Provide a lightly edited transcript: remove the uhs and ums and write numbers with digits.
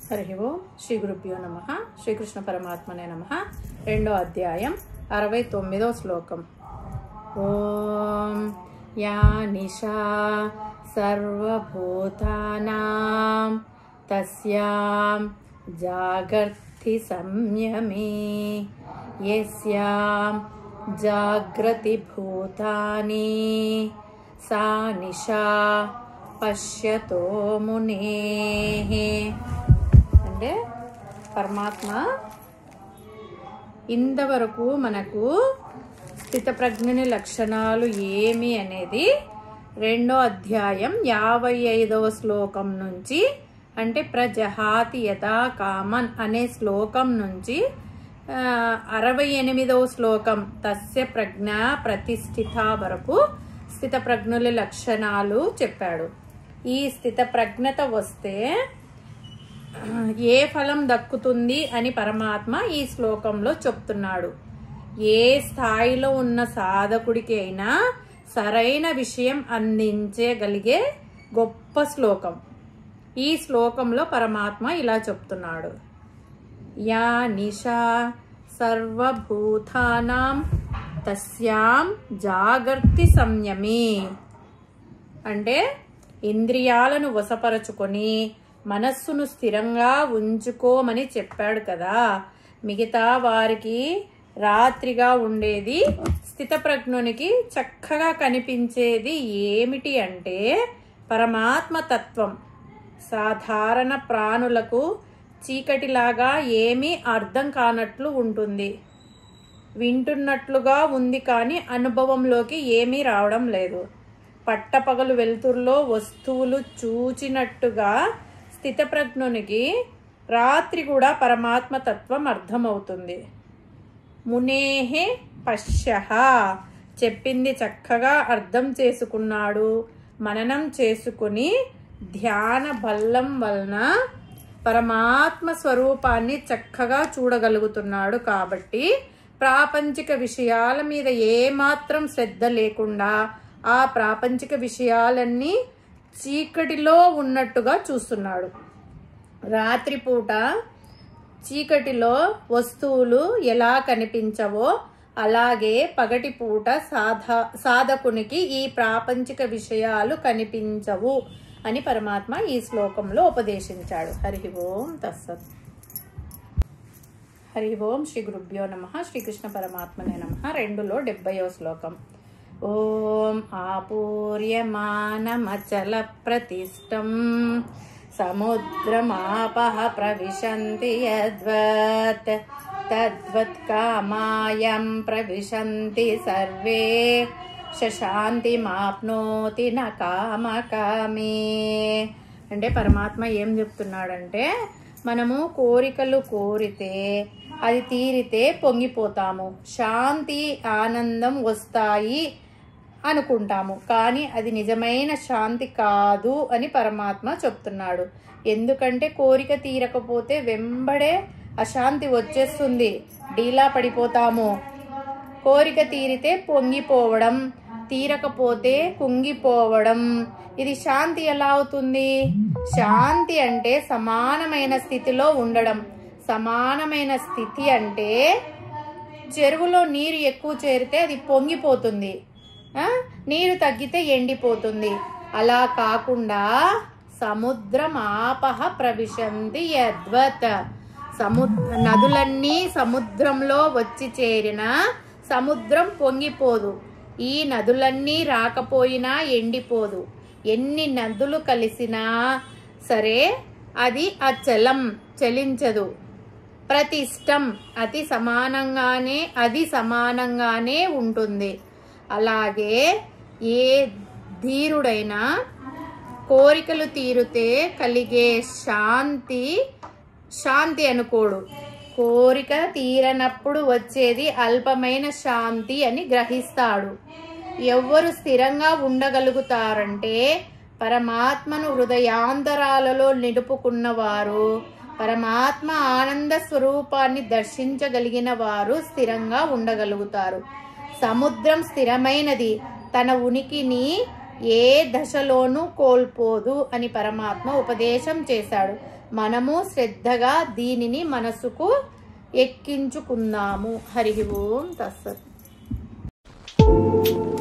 హరి ఓం శ్రీ గురుభ్యో నమః. శ్రీకృష్ణ పరమాత్మనే నమః. రెండో అధ్యాయం 69వ శ్లోకం. ఓం యా నిశా సర్వభూతానాం తస్యాం జాగర్తి సంయమే యస్యాం జాగ్రతి భూతాని సా నిశా పశ్యతో మునేః. అంటే పరమాత్మ ఇంతవరకు మనకు స్థితప్రజ్ఞని లక్షణాలు ఏమి అనేది రెండో అధ్యాయం 55వ శ్లోకం నుంచి, అంటే ప్రజహాతి యథా కామన్ అనే శ్లోకం నుంచి 68వ శ్లోకం తస్య ప్రజ్ఞ ప్రతిష్ఠిత వరకు స్థితప్రజ్ఞుల లక్షణాలు చెప్పాడు. ఈ స్థితప్రజ్ఞత వస్తే ఏ ఫలం దక్కుతుంది అని పరమాత్మ ఈ శ్లోకంలో చెప్తున్నాడు. ఏ స్థాయిలో ఉన్న సాధకుడికి అయినా సరైన విషయం అందించగలిగే గొప్ప శ్లోకం. ఈ శ్లోకంలో పరమాత్మ ఇలా చెప్తున్నాడు. యా నిశా సర్వభూతానాం తస్యాం జాగర్తి సంయమి. అంటే ఇంద్రియాలను వశపరచుకొని మనస్సును స్థిరంగా ఉంచుకోమని చెప్పాడు కదా. మిగతా వారికి రాత్రిగా ఉండేది, స్థితప్రజ్ఞునికి చక్కగా కనిపించేది ఏమిటి అంటే పరమాత్మ తత్వం. సాధారణ ప్రాణులకు చీకటిలాగా ఏమీ అర్థం కానట్లు ఉంటుంది. వింటున్నట్లుగా ఉంది కానీ అనుభవంలోకి ఏమీ రావడం లేదు. పట్టపగలు వెలుతురులో వస్తువులు చూచినట్టుగా స్థితప్రజ్ఞునికి రాత్రి కూడా పరమాత్మ తత్వం అర్థమవుతుంది. మునేహే పశ్యః. చెప్పింది చక్కగా అర్థం చేసుకున్నాడు. మననం చేసుకుని ధ్యాన బలం వలన పరమాత్మ స్వరూపాన్ని చక్కగా చూడగలుగుతున్నాడు. కాబట్టి ప్రాపంచిక విషయాల మీద ఏమాత్రం శ్రద్ధ లేకుండా ఆ ప్రాపంచిక విషయాలన్నీ చీకటిలో ఉన్నట్టుగా చూస్తున్నాడు. రాత్రిపూట చీకటిలో వస్తువులు ఎలా కనిపించవో అలాగే పగటిపూట సాధకునికి ఈ ప్రాపంచిక విషయాలు కనిపించవు అని పరమాత్మ ఈ శ్లోకంలో ఉపదేశించాడు. హరి ఓం తస్సత్. హరి ఓం శ్రీ గురుభ్యో నమః. శ్రీకృష్ణ పరమాత్మనే నమః. 2లో 70వ శ్లోకం. ఓం ఆపూర్యమానమచల ప్రతిష్టం సముద్రమాపః ప్రవిశంతి యద్వత్ తద్వత్ కామాయం ప్రవిశంతి సర్వే శశాంతిమాప్నోతి న కామకామే. అంటే పరమాత్మ ఏం చెప్తున్నాడంటే మనము కోరికలు కోరితే అది తీరితే పొంగిపోతాము, శాంతి ఆనందం వస్తాయి అనుకుంటాము. కానీ అది నిజమైన శాంతి కాదు అని పరమాత్మ చెప్తున్నాడు. ఎందుకంటే కోరిక తీరకపోతే వెంబడే అశాంతి వచ్చేస్తుంది, డీలా పడిపోతాము. కోరిక తీరితే పొంగిపోవడం, తీరకపోతే కుంగిపోవడం. ఇది శాంతి ఎలా అవుతుంది? శాంతి అంటే సమానమైన స్థితిలో ఉండడం. సమానమైన స్థితి అంటే చెరువులో నీరు ఎక్కువ చేరితే అది పొంగిపోతుంది, నీరు తగ్గితే ఎండిపోతుంది. అలా కాకుండా సముద్రం ఆపః ప్రవిశంతి యద్వత్. నదులన్నీ సముద్రంలో వచ్చి చేరిన సముద్రం పొంగిపోదు. ఈ నదులన్నీ రాకపోయినా ఎండిపోదు. ఎన్ని నదులు కలిసినా సరే అది అచలం, చలించదు. ప్రతిష్టం అది సమానంగానే ఉంటుంది. అలాగే ఏ ధీరుడైనా కోరికలు తీరితే కలిగే శాంతి అనుకోడు. కోరిక తీరనప్పుడు వచ్చేది అల్పమైన శాంతి అని గ్రహిస్తాడు. ఎవ్వరు స్థిరంగా ఉండగలుగుతారంటే పరమాత్మను హృదయాంతరాలలో నిలుపుకున్నవారు, పరమాత్మ ఆనంద స్వరూపాన్ని దర్శించగలిగిన వారు స్థిరంగా ఉండగలుగుతారు. సముద్రం స్థిరమైనది. తన ఉనికిని ఏ దశలోనూ కోల్పోదు అని పరమాత్మ ఉపదేశం చేశాడు. మనము శ్రద్ధగా దీనిని మనసుకు ఎక్కించుకుందాము. హరి ఓం తత్సత్.